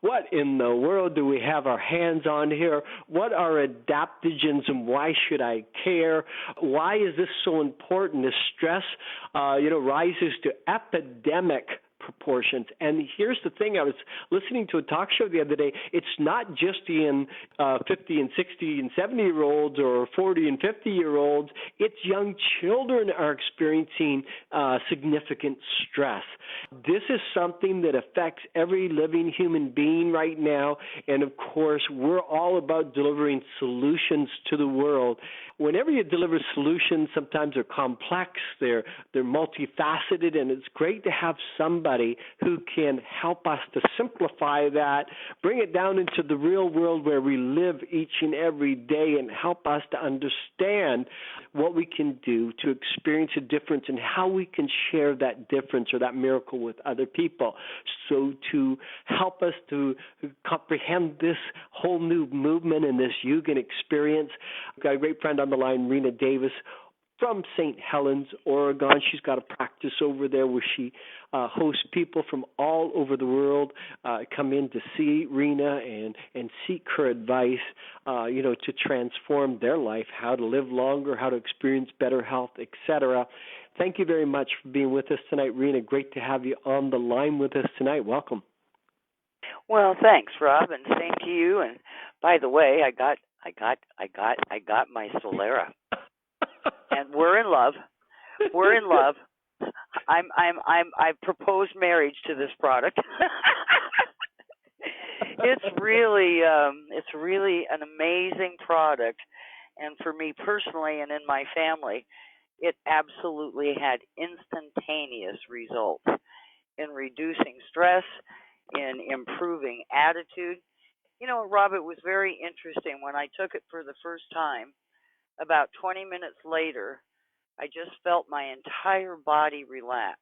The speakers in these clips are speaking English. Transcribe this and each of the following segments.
what in the world do we have our hands on here? What are adaptogens and why should I care? Why is this so important? This stress, rises to epidemic proportions. And here's the thing, I was listening to a talk show the other day. It's not just in 50 and 60 and 70-year-olds or 40 and 50-year-olds. It's young children are experiencing significant stress. This is something that affects every living human being right now. And, of course, we're all about delivering solutions to the world. Whenever you deliver solutions, sometimes they're complex, they're multifaceted, and it's great to have somebody who can help us to simplify that, bring it down into the real world where we live each and every day, and help us to understand what we can do to experience a difference and how we can share that difference or that miracle with other people. So to help us to comprehend this whole new movement and this Yugan experience, I've got a great friend on the line, Rena Davis, from St. Helens, Oregon. She's got a practice over there where she hosts people from all over the world come in to see Rena and seek her advice, to transform their life, how to live longer, how to experience better health, etc. Thank you very much for being with us tonight, Rena. Great to have you on the line with us tonight. Welcome. Well, thanks, Rob, and same to you. And by the way, I got my Solera. And we're in love. We're in love. I've proposed marriage to this product. It's really an amazing product, and for me personally and in my family, it absolutely had instantaneous results in reducing stress, in improving attitude. You know, Rob, it was very interesting when I took it for the first time. About 20 minutes later, I just felt my entire body relax.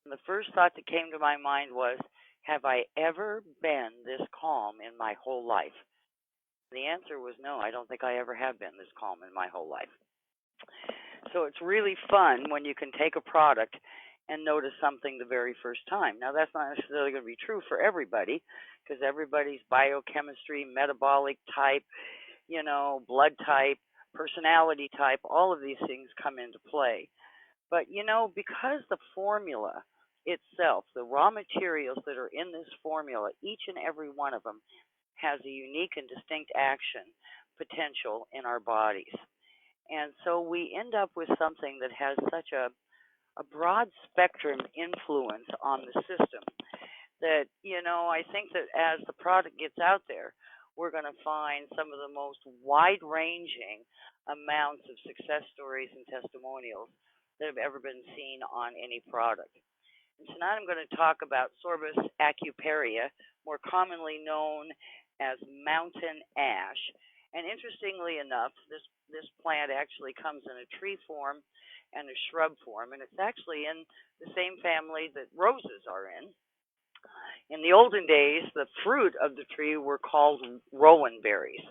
And the first thought that came to my mind was, have I ever been this calm in my whole life? The answer was no, I don't think I ever have been this calm in my whole life. So it's really fun when you can take a product and notice something the very first time. Now, that's not necessarily going to be true for everybody, because everybody's biochemistry, metabolic type, blood type, personality type, all of these things come into play. But, because the formula itself, the raw materials that are in this formula, each and every one of them has a unique and distinct action potential in our bodies. And so we end up with something that has such a broad spectrum influence on the system that, I think that as the product gets out there, we're going to find some of the most wide-ranging amounts of success stories and testimonials that have ever been seen on any product. And tonight I'm going to talk about Sorbus acuparia, more commonly known as mountain ash. And interestingly enough, this plant actually comes in a tree form and a shrub form, and it's actually in the same family that roses are in. In the olden days, the fruit of the tree were called rowan berries.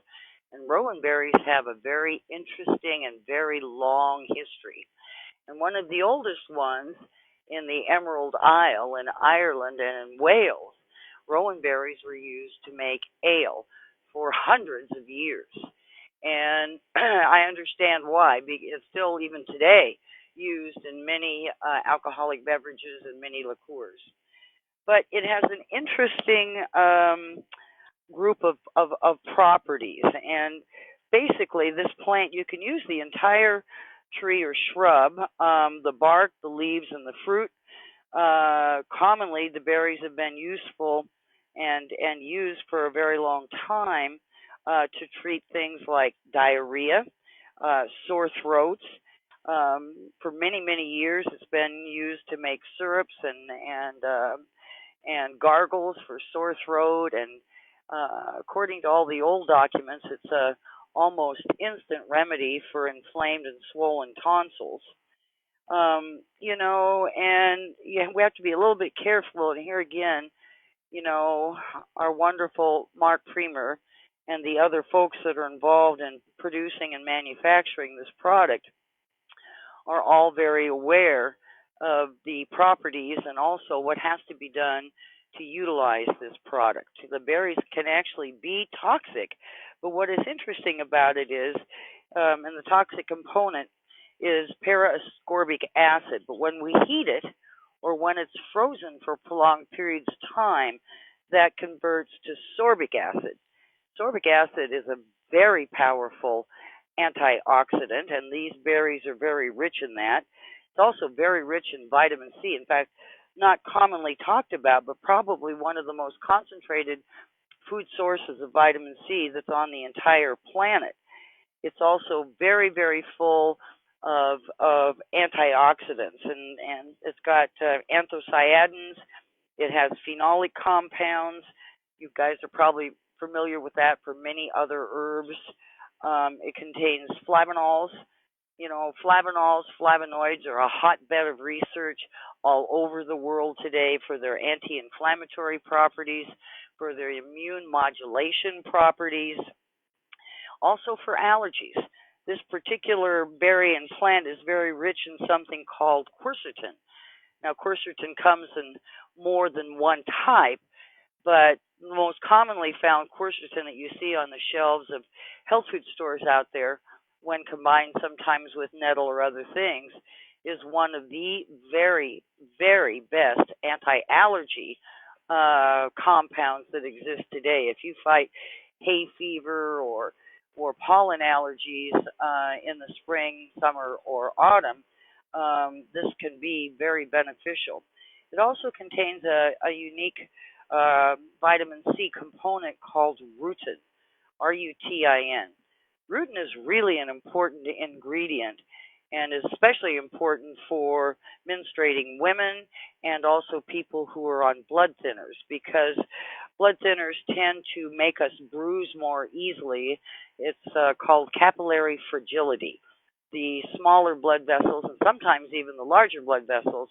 And rowan berries have a very interesting and very long history. And one of the oldest ones in the Emerald Isle in Ireland and in Wales, rowan berries were used to make ale for hundreds of years. And I understand why. It's still, even today, used in many alcoholic beverages and many liqueurs. But it has an interesting group of properties. And basically, this plant, you can use the entire tree or shrub, the bark, the leaves, and the fruit. Commonly, the berries have been useful and used for a very long time to treat things like diarrhea, sore throats. For many, many years, it's been used to make syrups and gargles for sore throat, and according to all the old documents, it's a almost instant remedy for inflamed and swollen tonsils. And we have to be a little bit careful. And here again, our wonderful Mark Premer and the other folks that are involved in producing and manufacturing this product are all very aware of the properties and also what has to be done to utilize this product. The berries can actually be toxic, but what is interesting about it is, and the toxic component is para-ascorbic acid, but when we heat it or when it's frozen for prolonged periods of time, that converts to sorbic acid. Sorbic acid is a very powerful antioxidant, and these berries are very rich in that. It's also very rich in vitamin C. In fact, not commonly talked about, but probably one of the most concentrated food sources of vitamin C that's on the entire planet. It's also very, very full of antioxidants, and it's got anthocyanins. It has phenolic compounds. You guys are probably familiar with that for many other herbs. It contains flavonols. You know, flavonoids are a hotbed of research all over the world today for their anti-inflammatory properties, for their immune modulation properties, also for allergies. This particular berry and plant is very rich in something called quercetin. Now, quercetin comes in more than one type, but the most commonly found quercetin that you see on the shelves of health food stores out there, when combined sometimes with nettle or other things, is one of the very, very best anti-allergy compounds that exist today. If you fight hay fever or pollen allergies in the spring, summer, or autumn, this can be very beneficial. It also contains a unique vitamin C component called rutin, rutin. Rutin is really an important ingredient and is especially important for menstruating women and also people who are on blood thinners, because blood thinners tend to make us bruise more easily. It's called capillary fragility. The smaller blood vessels, and sometimes even the larger blood vessels,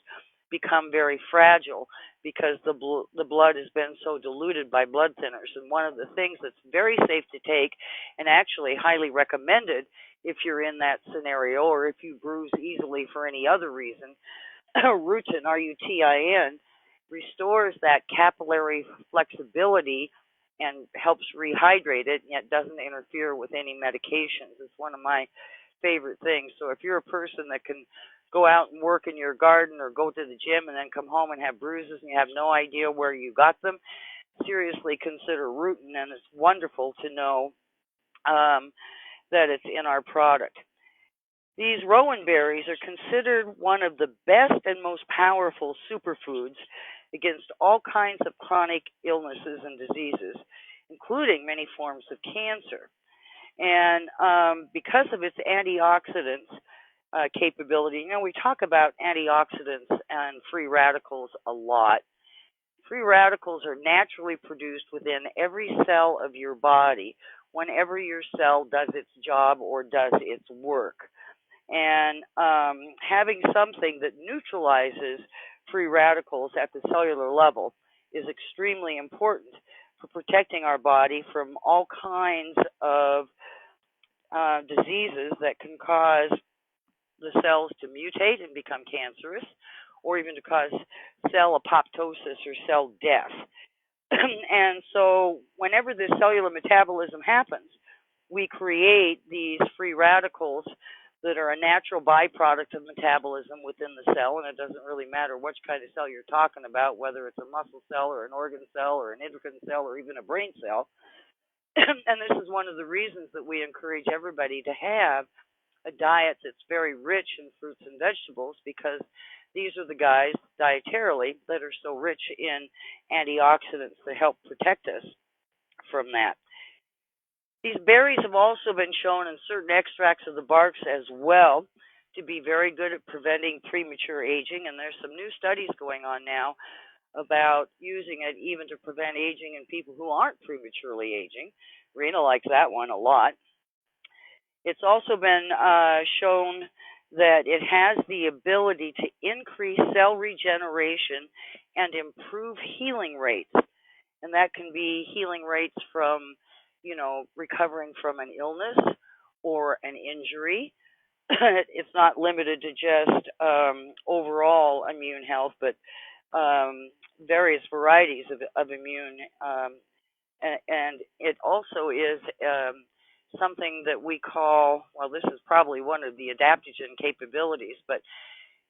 become very fragile because the blood has been so diluted by blood thinners. And one of the things that's very safe to take and actually highly recommended if you're in that scenario or if you bruise easily for any other reason, rutin, rutin, restores that capillary flexibility and helps rehydrate it, and yet doesn't interfere with any medications. It's one of my favorite things. So if you're a person that can go out and work in your garden or go to the gym and then come home and have bruises and you have no idea where you got them, seriously consider rutin, and it's wonderful to know that it's in our product. These rowan berries are considered one of the best and most powerful superfoods against all kinds of chronic illnesses and diseases, including many forms of cancer. And because of its antioxidants capability, you know, we talk about antioxidants and free radicals a lot. Free radicals are naturally produced within every cell of your body whenever your cell does its job or does its work. And having something that neutralizes free radicals at the cellular level is extremely important for protecting our body from all kinds of diseases that can cause the cells to mutate and become cancerous, or even to cause cell apoptosis or cell death. And so whenever this cellular metabolism happens, we create these free radicals that are a natural byproduct of metabolism within the cell, and it doesn't really matter which kind of cell you're talking about, whether it's a muscle cell or an organ cell or an endocrine cell or even a brain cell. And this is one of the reasons that we encourage everybody to have a diet that's very rich in fruits and vegetables, because these are the guys dietarily that are so rich in antioxidants that help protect us from that. These berries have also been shown in certain extracts of the barks as well to be very good at preventing premature aging, and there's some new studies going on now about using it even to prevent aging in people who aren't prematurely aging. Rena likes that one a lot. It's also been shown that it has the ability to increase cell regeneration and improve healing rates. And that can be healing rates from, you know, recovering from an illness or an injury. It's not limited to just overall immune health, but various varieties of immune, and it also is something that we call, well, this is probably one of the adaptogen capabilities, but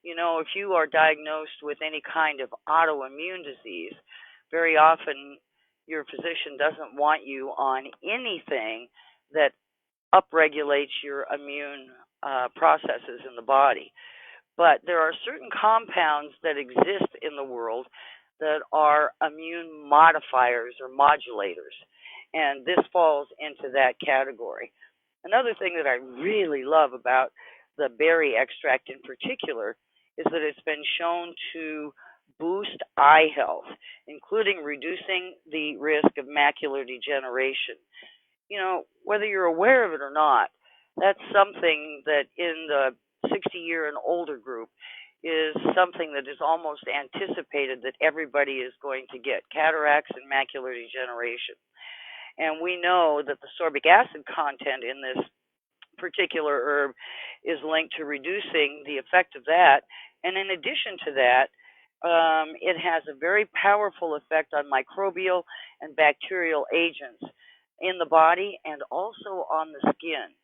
if you are diagnosed with any kind of autoimmune disease, very often your physician doesn't want you on anything that upregulates your immune processes in the body. But there are certain compounds that exist in the world that are immune modifiers or modulators, and this falls into that category. Another thing that I really love about the berry extract in particular is that it's been shown to boost eye health, including reducing the risk of macular degeneration. Whether you're aware of it or not, that's something that in the 60-year and older group is something that is almost anticipated that everybody is going to get cataracts and macular degeneration. And we know that the sorbic acid content in this particular herb is linked to reducing the effect of that. And in addition to that, it has a very powerful effect on microbial and bacterial agents in the body and also on the skin.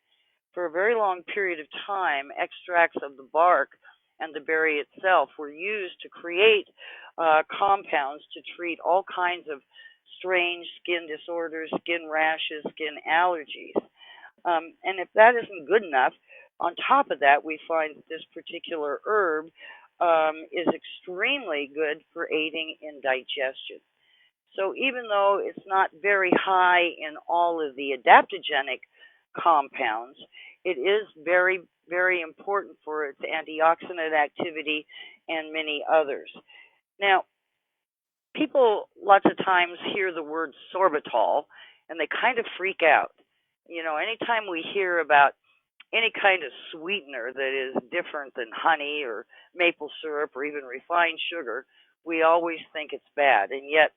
For a very long period of time, extracts of the bark and the berry itself were used to create compounds to treat all kinds of strange skin disorders, skin rashes, skin allergies. And if that isn't good enough, on top of that, we find that this particular herb is extremely good for aiding in digestion. So even though it's not very high in all of the adaptogenic compounds, it is very, very important for its antioxidant activity and many others. Now, people lots of times hear the word sorbitol and they kind of freak out. Anytime we hear about any kind of sweetener that is different than honey or maple syrup or even refined sugar, we always think it's bad. And yet,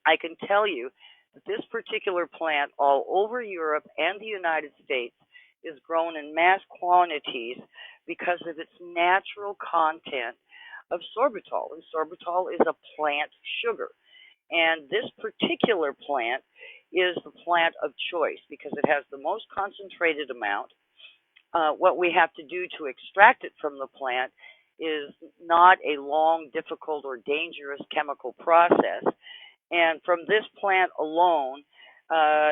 I can tell you that this particular plant all over Europe and the United States is grown in mass quantities because of its natural content of sorbitol. And sorbitol is a plant sugar. And this particular plant is the plant of choice because it has the most concentrated amount. What we have to do to extract it from the plant is not a long, difficult, or dangerous chemical process. And from this plant alone,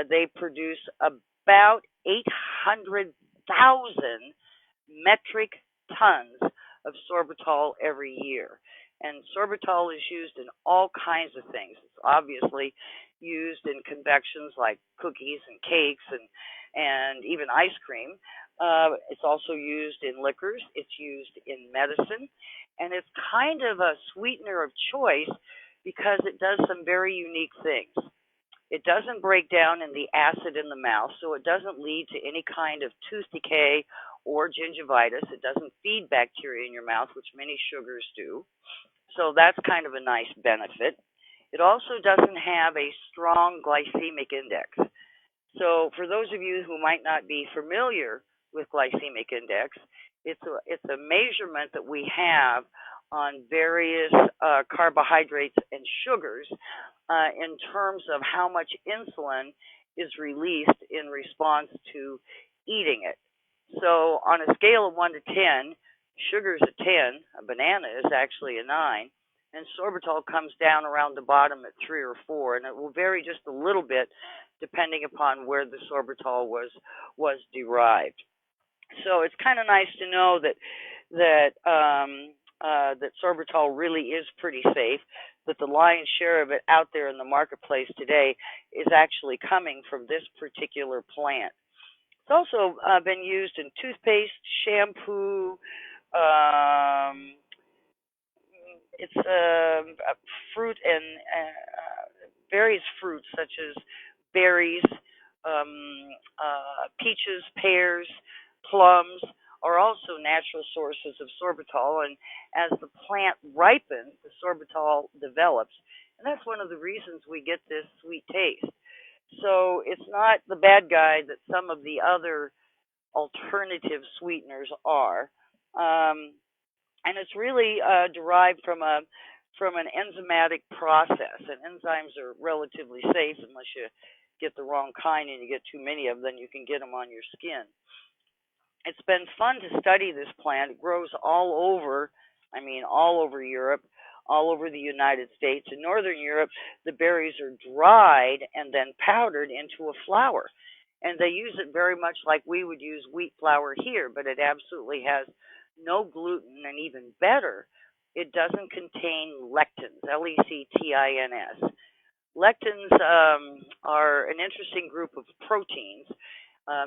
they produce about 800,000 metric tons of sorbitol every year. And sorbitol is used in all kinds of things. It's obviously used in confections like cookies and cakes and even ice cream. It's also used in liquors. It's used in medicine. And it's kind of a sweetener of choice because it does some very unique things. It doesn't break down in the acid in the mouth, so it doesn't lead to any kind of tooth decay or gingivitis. It doesn't feed bacteria in your mouth, which many sugars do. So that's kind of a nice benefit. It also doesn't have a strong glycemic index. So for those of you who might not be familiar with glycemic index, it's a measurement that we have on various carbohydrates and sugars in terms of how much insulin is released in response to eating it. So on a scale of 1 to 10, sugar's a 10, a banana is actually a 9, and sorbitol comes down around the bottom at 3 or 4, and it will vary just a little bit depending upon where the sorbitol was derived. So it's kind of nice to know that sorbitol really is pretty safe, that the lion's share of it out there in the marketplace today is actually coming from this particular plant. It's also been used in toothpaste, shampoo. It's a fruit and various fruits such as berries, peaches, pears, plums are also natural sources of sorbitol. And as the plant ripens, the sorbitol develops. And that's one of the reasons we get this sweet taste. So it's not the bad guy that some of the other alternative sweeteners are. And it's really derived from a from an enzymatic process. And enzymes are relatively safe unless you get the wrong kind and you get too many of them, then you can get them on your skin. It's been fun to study this plant. It grows all over, I mean, all over Europe, all over the United States. In Northern Europe, the berries are dried and then powdered into a flour. And they use it very much like we would use wheat flour here, but it absolutely has no gluten, and even better, it doesn't contain lectins, lectins. Lectins are an interesting group of proteins.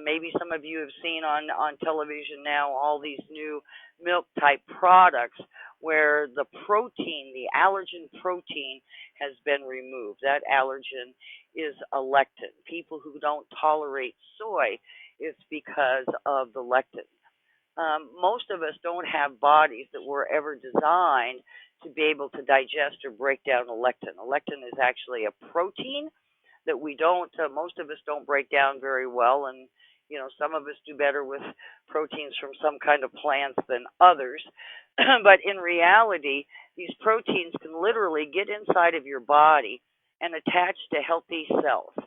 Maybe some of you have seen on television now all these new milk type products where the protein, the allergen protein, has been removed. That allergen is a lectin. People who don't tolerate soy, it's because of the lectin. Most of us don't have bodies that were ever designed to be able to digest or break down a lectin. A lectin is actually a protein that we don't, most of us don't break down very well, and some of us do better with proteins from some kind of plants than others. But in reality, these proteins can literally get inside of your body and attach to healthy cells.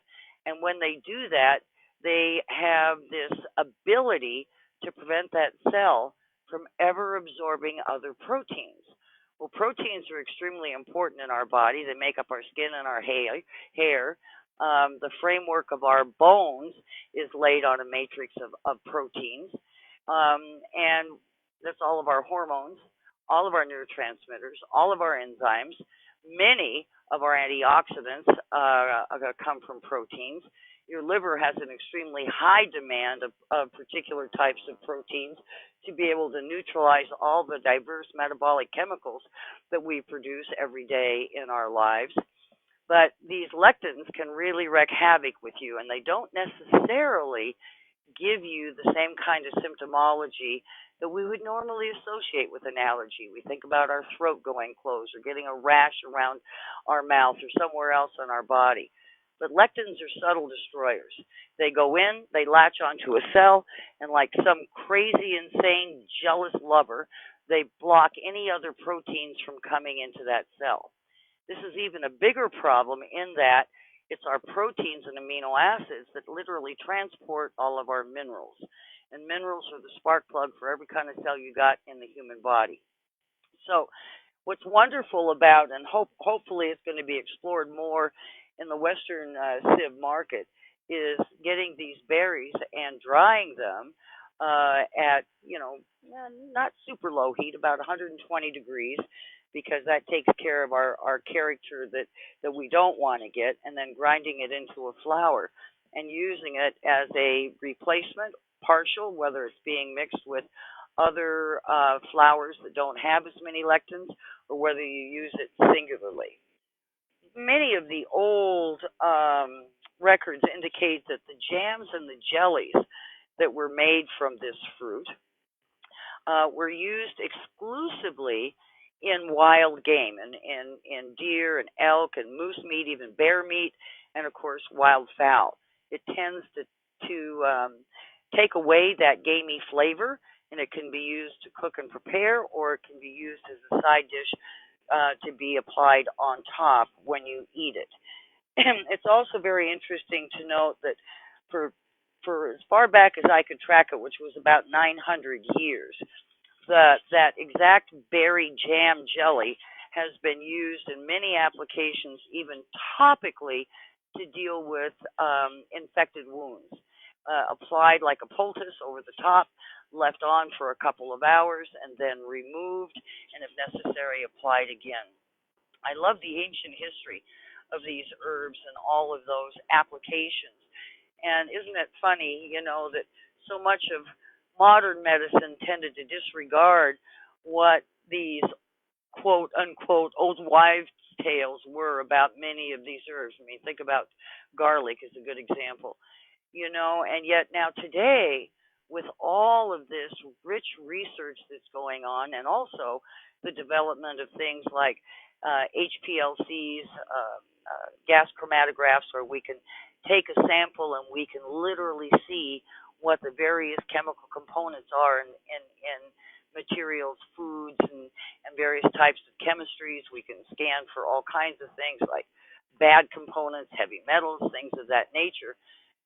And when they do that, they have this ability to prevent that cell from ever absorbing other proteins. Well, proteins are extremely important in our body. They make up our skin and our hair. The framework of our bones is laid on a matrix of proteins. And that's all of our hormones, all of our neurotransmitters, all of our enzymes. Many of our antioxidants come from proteins. Your liver has an extremely high demand of particular types of proteins to be able to neutralize all the diverse metabolic chemicals that we produce every day in our lives. But these lectins can really wreak havoc with you, and they don't necessarily give you the same kind of symptomology that we would normally associate with an allergy. We think about our throat going closed or getting a rash around our mouth or somewhere else on our body. But lectins are subtle destroyers. They go in, they latch onto a cell, and like some crazy, insane, jealous lover, they block any other proteins from coming into that cell. This is even a bigger problem in that it's our proteins and amino acids that literally transport all of our minerals. And minerals are the spark plug for every kind of cell you got in the human body. So what's wonderful about, and hopefully it's going to be explored more in the Western sieve market, is getting these berries and drying them at, not super low heat, about 120 degrees, because that takes care of our character that we don't want to get, and then grinding it into a flour and using it as a replacement, partial, whether it's being mixed with other flours that don't have as many lectins, or whether you use it singularly. Many of the old records indicate that the jams and the jellies that were made from this fruit were used exclusively in wild game, in deer and elk and moose meat, even bear meat, and of course wild fowl. It tends to take away that gamey flavor, and it can be used to cook and prepare, or it can be used as a side dish to be applied on top when you eat it. It's also very interesting to note that for as far back as I could track it, which was about 900 years, that exact berry jam jelly has been used in many applications, even topically, to deal with infected wounds. Applied like a poultice over the top, left on for a couple of hours, and then removed, and if necessary, applied again. I love the ancient history of these herbs and all of those applications. And isn't it funny, that so much of modern medicine tended to disregard what these quote unquote old wives' tales were about many of these herbs. I mean, think about garlic is a good example. And yet now today, with all of this rich research that's going on, and also the development of things like HPLCs, gas chromatographs, where we can take a sample and we can literally see what the various chemical components are in materials, foods, and various types of chemistries. We can scan for all kinds of things like bad components, heavy metals, things of that nature.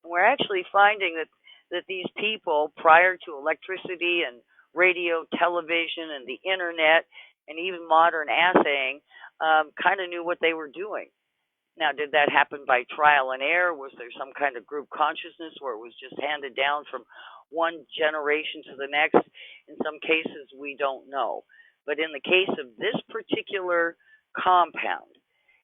And we're actually finding that these people, prior to electricity and radio, television, and the internet, and even modern assaying, kind of knew what they were doing. Now, did that happen by trial and error? Was there some kind of group consciousness where it was just handed down from one generation to the next? In some cases, we don't know. But in the case of this particular compound,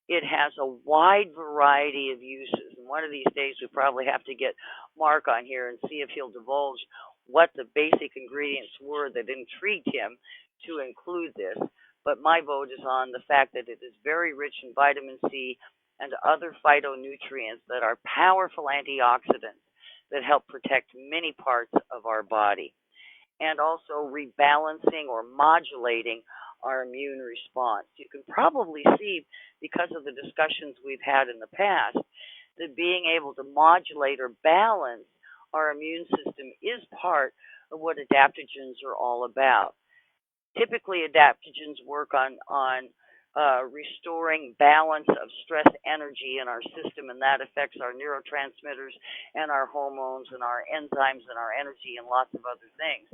it has a wide variety of uses. And one of these days, we probably have to get Mark on here and see if he'll divulge what the basic ingredients were that intrigued him to include this. But my vote is on the fact that it is very rich in vitamin C and other phytonutrients that are powerful antioxidants that help protect many parts of our body, and also rebalancing or modulating our immune response. You can probably see, because of the discussions we've had in the past, that being able to modulate or balance our immune system is part of what adaptogens are all about. Typically, adaptogens work on restoring balance of stress energy in our system, and that affects our neurotransmitters and our hormones and our enzymes and our energy and lots of other things.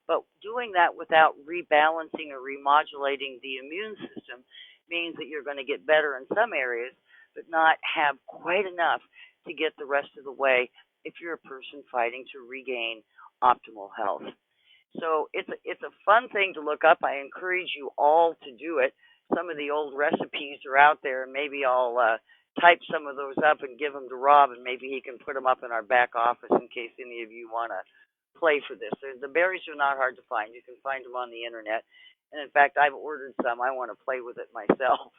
But doing that without rebalancing or remodulating the immune system means that you're going to get better in some areas, but not have quite enough to get the rest of the way if you're a person fighting to regain optimal health. So it's a fun thing to look up. I encourage you all to do it. Some of the old recipes are out there, and maybe I'll type some of those up and give them to Rob, and maybe he can put them up in our back office in case any of you want to play for this. The berries are not hard to find. You can find them on the internet. And in fact, I've ordered some. I want to play with it myself.